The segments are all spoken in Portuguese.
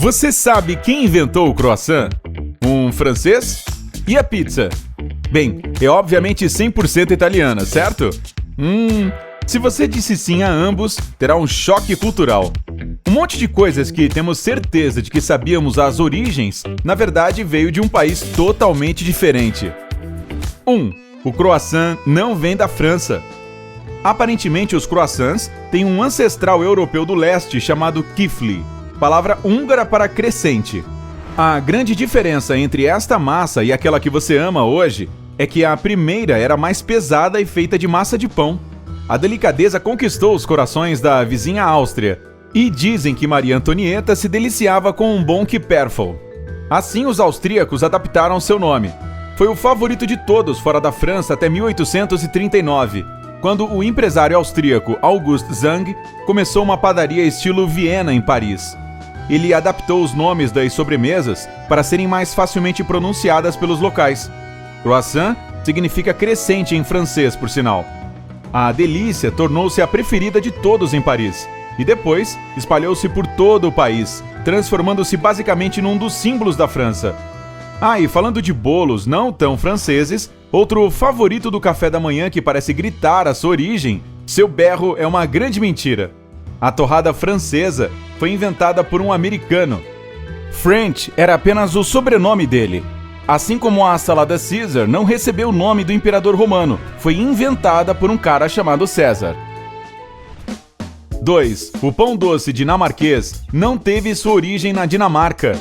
Você sabe quem inventou o croissant? Um francês? E a pizza? Bem, é obviamente 100% italiana, certo? Se você disse sim a ambos, terá um choque cultural. Um monte de coisas que temos certeza de que sabíamos as origens, na verdade veio de um país totalmente diferente. 1. O croissant não vem da França. Aparentemente, os croissants têm um ancestral europeu do leste chamado kifli, palavra húngara para crescente. A grande diferença entre esta massa e aquela que você ama hoje é que a primeira era mais pesada e feita de massa de pão. A delicadeza conquistou os corações da vizinha Áustria, e dizem que Maria Antonieta se deliciava com um bom Kipferl. Assim, os austríacos adaptaram seu nome. Foi o favorito de todos fora da França até 1839, quando o empresário austríaco August Zang começou uma padaria estilo Viena em Paris. Ele adaptou os nomes das sobremesas para serem mais facilmente pronunciadas pelos locais. Croissant significa crescente em francês, por sinal. A delícia tornou-se a preferida de todos em Paris, e depois espalhou-se por todo o país, transformando-se basicamente num dos símbolos da França. E falando de bolos não tão franceses, outro favorito do café da manhã que parece gritar a sua origem, seu berro é uma grande mentira. A torrada francesa foi inventada por um americano. French era apenas o sobrenome dele. Assim como a salada Caesar não recebeu o nome do imperador romano, foi inventada por um cara chamado César. 2. O pão doce dinamarquês não teve sua origem na Dinamarca.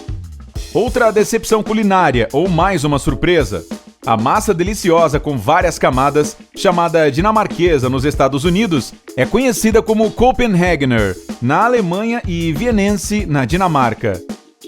Outra decepção culinária, ou mais uma surpresa. A massa deliciosa com várias camadas, chamada dinamarquesa nos Estados Unidos, é conhecida como Copenhagener, na Alemanha, e Vienense, na Dinamarca.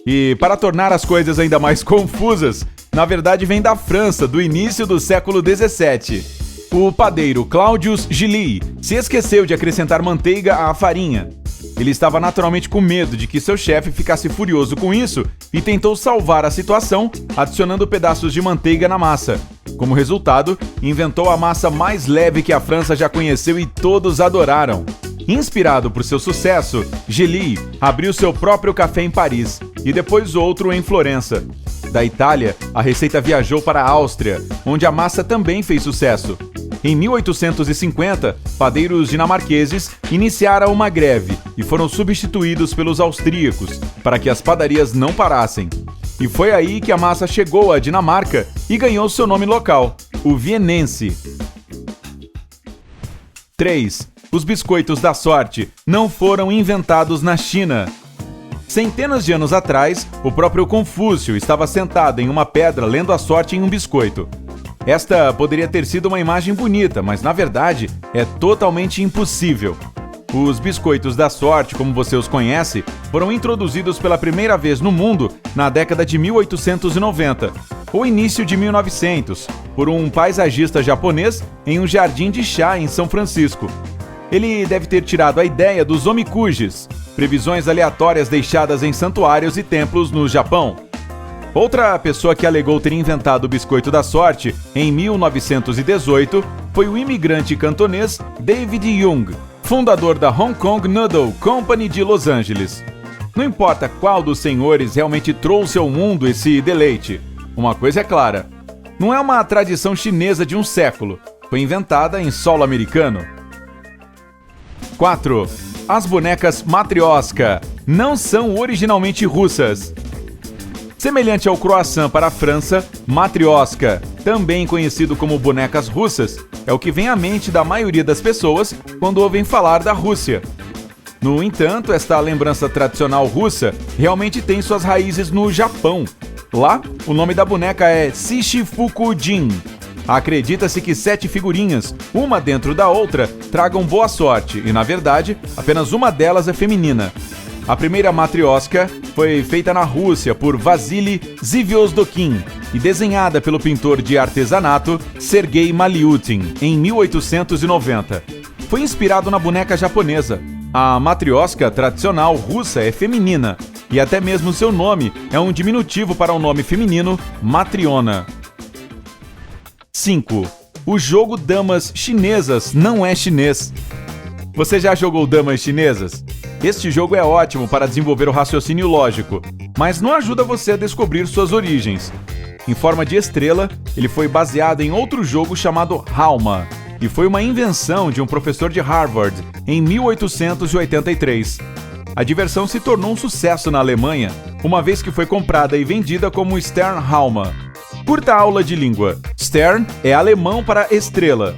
E para tornar as coisas ainda mais confusas, na verdade vem da França, do início do século XVII. O padeiro Claudius Gilly se esqueceu de acrescentar manteiga à farinha. Ele estava naturalmente com medo de que seu chefe ficasse furioso com isso e tentou salvar a situação adicionando pedaços de manteiga na massa. Como resultado, inventou a massa mais leve que a França já conheceu e todos adoraram. Inspirado por seu sucesso, Gilly abriu seu próprio café em Paris e depois outro em Florença. Da Itália, a receita viajou para a Áustria, onde a massa também fez sucesso. Em 1850, padeiros dinamarqueses iniciaram uma greve e foram substituídos pelos austríacos para que as padarias não parassem. E foi aí que a massa chegou à Dinamarca e ganhou seu nome local, o vienense. 3. Os biscoitos da sorte não foram inventados na China. Centenas de anos atrás, o próprio Confúcio estava sentado em uma pedra lendo a sorte em um biscoito. Esta poderia ter sido uma imagem bonita, mas na verdade é totalmente impossível. Os biscoitos da sorte, como você os conhece, foram introduzidos pela primeira vez no mundo na década de 1890, ou início de 1900, por um paisagista japonês em um jardim de chá em São Francisco. Ele deve ter tirado a ideia dos omikujis, previsões aleatórias deixadas em santuários e templos no Japão. Outra pessoa que alegou ter inventado o biscoito da sorte em 1918 foi o imigrante cantonês David Young, fundador da Hong Kong Noodle Company de Los Angeles. Não importa qual dos senhores realmente trouxe ao mundo esse deleite, uma coisa é clara: não é uma tradição chinesa de um século, foi inventada em solo americano. 4. As bonecas Matrioska não são originalmente russas. Semelhante ao croissant para a França, Matrioska, também conhecido como bonecas russas, é o que vem à mente da maioria das pessoas quando ouvem falar da Rússia. No entanto, esta lembrança tradicional russa realmente tem suas raízes no Japão. Lá, o nome da boneca é Shichifuku-jin. Acredita-se que 7 figurinhas, uma dentro da outra, tragam boa sorte e, na verdade, apenas uma delas é feminina. A primeira matrioska foi feita na Rússia por Vasily Zivotdokin e desenhada pelo pintor de artesanato Sergei Maliutin em 1890. Foi inspirado na boneca japonesa. A matrioska tradicional russa é feminina e até mesmo seu nome é um diminutivo para o nome feminino Matriona. 5. O jogo damas chinesas não é chinês. Você já jogou damas chinesas? Este jogo é ótimo para desenvolver o raciocínio lógico, mas não ajuda você a descobrir suas origens. Em forma de estrela, ele foi baseado em outro jogo chamado Halma, e foi uma invenção de um professor de Harvard em 1883. A diversão se tornou um sucesso na Alemanha, uma vez que foi comprada e vendida como Stern Halma. Curta aula de língua. Stern é alemão para estrela.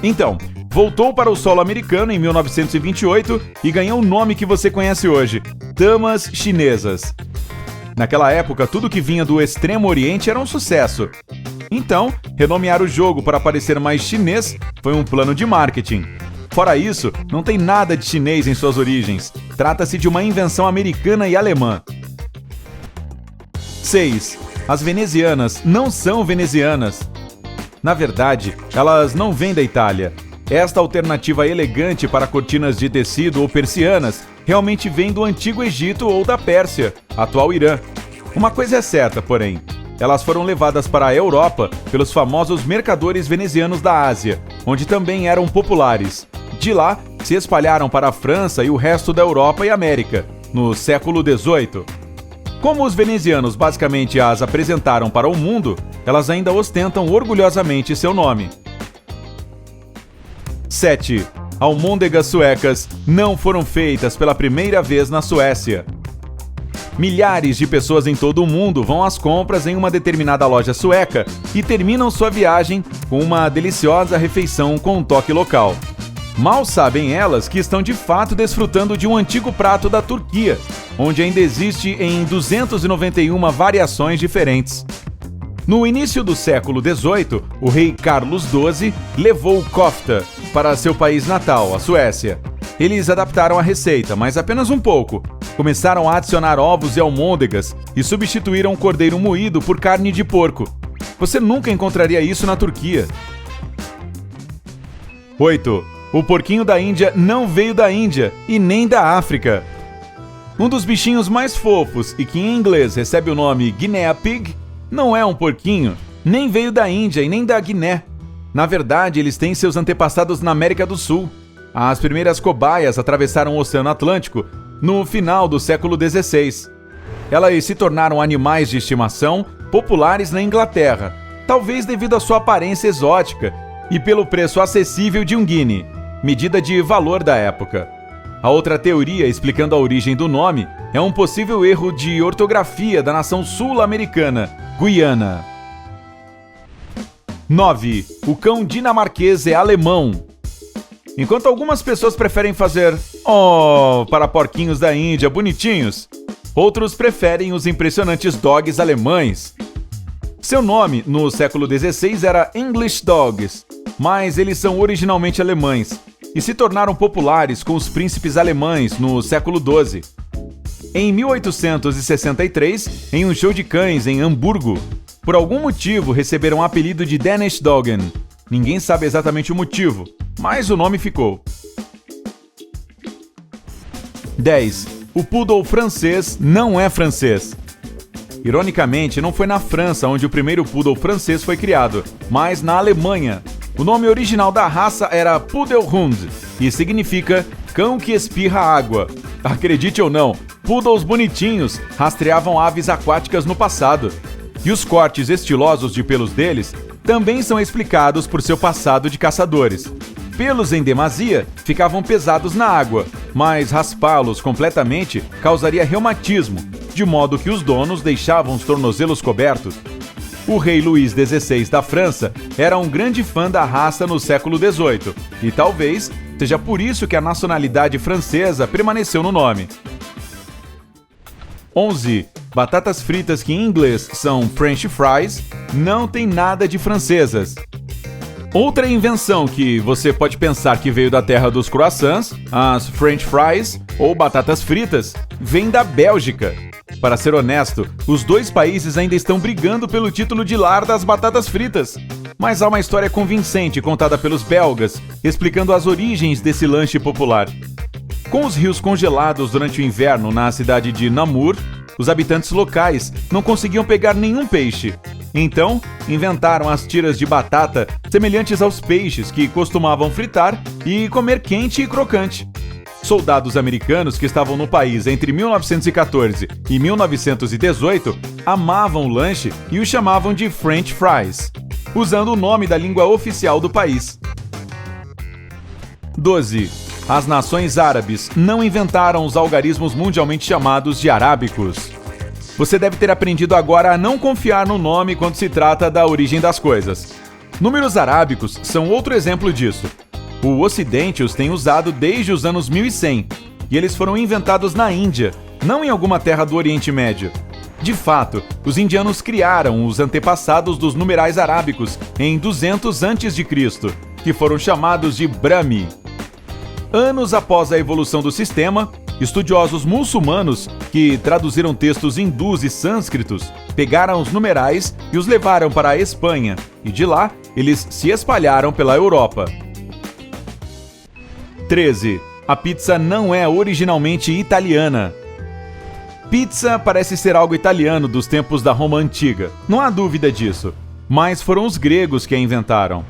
Então, voltou para o solo americano em 1928 e ganhou o nome que você conhece hoje, Damas Chinesas. Naquela época, tudo que vinha do Extremo Oriente era um sucesso. Então, renomear o jogo para parecer mais chinês foi um plano de marketing. Fora isso, não tem nada de chinês em suas origens. Trata-se de uma invenção americana e alemã. 6. As venezianas não são venezianas. Na verdade, elas não vêm da Itália. Esta alternativa elegante para cortinas de tecido ou persianas realmente vem do Antigo Egito ou da Pérsia, atual Irã. Uma coisa é certa, porém. Elas foram levadas para a Europa pelos famosos mercadores venezianos da Ásia, onde também eram populares. De lá, se espalharam para a França e o resto da Europa e América, no século XVIII. Como os venezianos basicamente as apresentaram para o mundo, elas ainda ostentam orgulhosamente seu nome. 7. Almôndegas suecas não foram feitas pela primeira vez na Suécia. Milhares de pessoas em todo o mundo vão às compras em uma determinada loja sueca e terminam sua viagem com uma deliciosa refeição com um toque local. Mal sabem elas que estão de fato desfrutando de um antigo prato da Turquia, onde ainda existe em 291 variações diferentes. No início do século XVIII, o rei Carlos XII levou kofta para seu país natal, a Suécia. Eles adaptaram a receita, mas apenas um pouco. Começaram a adicionar ovos e almôndegas e substituíram o cordeiro moído por carne de porco. Você nunca encontraria isso na Turquia. 8. O porquinho da Índia não veio da Índia e nem da África. Um dos bichinhos mais fofos e que em inglês recebe o nome Guinea Pig não é um porquinho, nem veio da Índia e nem da Guiné. Na verdade, eles têm seus antepassados na América do Sul. As primeiras cobaias atravessaram o Oceano Atlântico no final do século XVI. Elas se tornaram animais de estimação populares na Inglaterra, talvez devido à sua aparência exótica e pelo preço acessível de um guinea, medida de valor da época. A outra teoria explicando a origem do nome é um possível erro de ortografia da nação sul-americana, Guiana. 9. O cão dinamarquês é alemão. Enquanto algumas pessoas preferem fazer para porquinhos da Índia bonitinhos, outros preferem os impressionantes dogs alemães. Seu nome, no século XVI, era English Dogs, mas eles são originalmente alemães e se tornaram populares com os príncipes alemães no século XII. Em 1863, em um show de cães em Hamburgo, por algum motivo receberam o apelido de Danish Doggen. Ninguém sabe exatamente o motivo, mas o nome ficou. 10. O poodle francês não é francês. Ironicamente, não foi na França onde o primeiro poodle francês foi criado, mas na Alemanha. O nome original da raça era Pudelhund e significa cão que espirra água. Acredite ou não, poodles bonitinhos rastreavam aves aquáticas no passado. E os cortes estilosos de pelos deles também são explicados por seu passado de caçadores. Pelos em demasia ficavam pesados na água, mas raspá-los completamente causaria reumatismo, de modo que os donos deixavam os tornozelos cobertos. O rei Luís XVI da França era um grande fã da raça no século XVIII, e talvez seja por isso que a nacionalidade francesa permaneceu no nome. 11. Batatas fritas que em inglês são French fries não tem nada de francesas. Outra invenção que você pode pensar que veio da terra dos croissants, as French fries ou batatas fritas, vem da Bélgica. Para ser honesto, os dois países ainda estão brigando pelo título de lar das batatas fritas. Mas há uma história convincente contada pelos belgas, explicando as origens desse lanche popular. Com os rios congelados durante o inverno na cidade de Namur, os habitantes locais não conseguiam pegar nenhum peixe. Então, inventaram as tiras de batata semelhantes aos peixes que costumavam fritar e comer quente e crocante. Soldados americanos que estavam no país entre 1914 e 1918 amavam o lanche e o chamavam de French fries, usando o nome da língua oficial do país. 12. As nações árabes não inventaram os algarismos mundialmente chamados de arábicos. Você deve ter aprendido agora a não confiar no nome quando se trata da origem das coisas. Números arábicos são outro exemplo disso. O Ocidente os tem usado desde os anos 1100, e eles foram inventados na Índia, não em alguma terra do Oriente Médio. De fato, os indianos criaram os antepassados dos numerais arábicos em 200 a.C., que foram chamados de Brahmi. Anos após a evolução do sistema, estudiosos muçulmanos, que traduziram textos hindus e sânscritos, pegaram os numerais e os levaram para a Espanha, e de lá eles se espalharam pela Europa. 13. A pizza não é originalmente italiana. Pizza parece ser algo italiano dos tempos da Roma Antiga, não há dúvida disso, mas foram os gregos que a inventaram.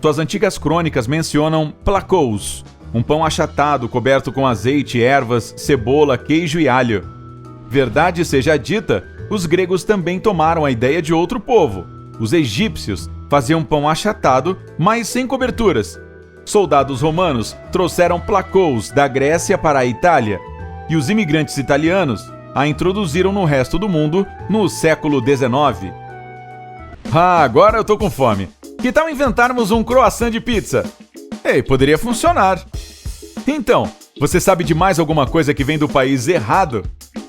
Suas antigas crônicas mencionam plakous, um pão achatado coberto com azeite, ervas, cebola, queijo e alho. Verdade seja dita, os gregos também tomaram a ideia de outro povo. Os egípcios faziam pão achatado, mas sem coberturas. Soldados romanos trouxeram plakous da Grécia para a Itália, e os imigrantes italianos a introduziram no resto do mundo no século XIX. Ah, agora eu tô com fome. Que tal inventarmos um croissant de pizza? Ei, poderia funcionar. Então, você sabe de mais alguma coisa que vem do país errado?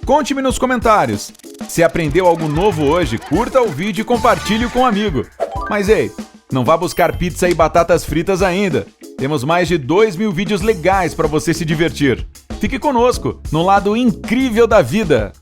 Conte-me nos comentários. Se aprendeu algo novo hoje, curta o vídeo e compartilhe com um amigo. Mas ei, não vá buscar pizza e batatas fritas ainda. Temos mais de 2.000 vídeos legais para você se divertir. Fique conosco no lado incrível da vida.